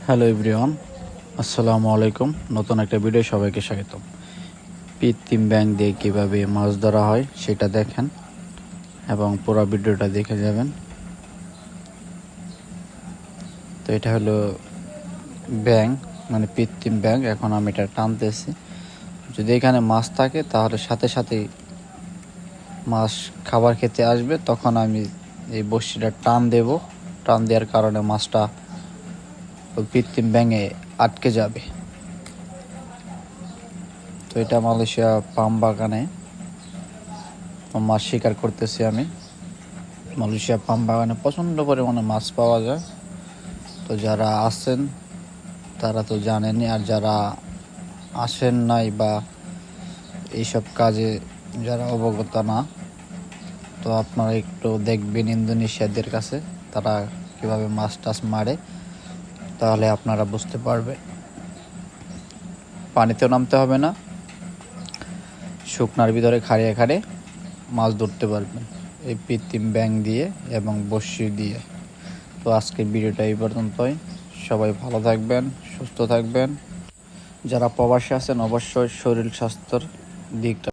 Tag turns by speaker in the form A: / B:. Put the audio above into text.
A: Hello everyone, আসসালামু আলাইকুম। নতুন একটা ভিডিও সবাইকে স্বাগতম। কৃত্রিম ব্যাঙ দিয়ে কীভাবে মাছ ধরা হয় সেটা দেখেন এবং পুরো ভিডিওটা দেখে যাবেন। তো এটা হলো ব্যাঙ, মানে কৃত্রিম ব্যাঙ। এখন আমি এটা টানতেছি। যদি এখানে মাছ থাকে তাহলে সাথে সাথেই মাছ খাবার খেতে আসবে, তখন আমি এই বড়শিটা টান দেব। টান দেওয়ার কারণে মাছটা ওই কৃত্রিম ব্যাঙে আটকে যাবে। তো এটা মালয়েশিয়া পাম বাগানে মাছ শিকার করতেছি আমি। মালয়েশিয়া পাম বাগানে প্রচণ্ড পরিমাণে মাছ পাওয়া যায়। তো যারা আসেন তারা তো জানেনই, আর যারা আসেন নাই বা এইসব কাজে যারা অবগত না, তো আপনারা একটু দেখবেন ইন্দোনেশিয়াদের কাছে তারা কীভাবে মাছ টাছ মারে, তাহলে আপনারা বুঝতে পারবেন। পানিতেও নামতে হবে না, শুকনার ভিতরে খাড়িয়ে খাড়িয়ে মাছ ধরতে পারবেন এই কৃত্রিম ব্যাঙ দিয়ে এবং বড়শি দিয়ে। তো আজকের ভিডিওটা এই পর্যন্তই। সবাই ভালো থাকবেন, সুস্থ থাকবেন। যারা প্রবাসী আছেন অবশ্যই শরীর স্বাস্থ্যের দিকটা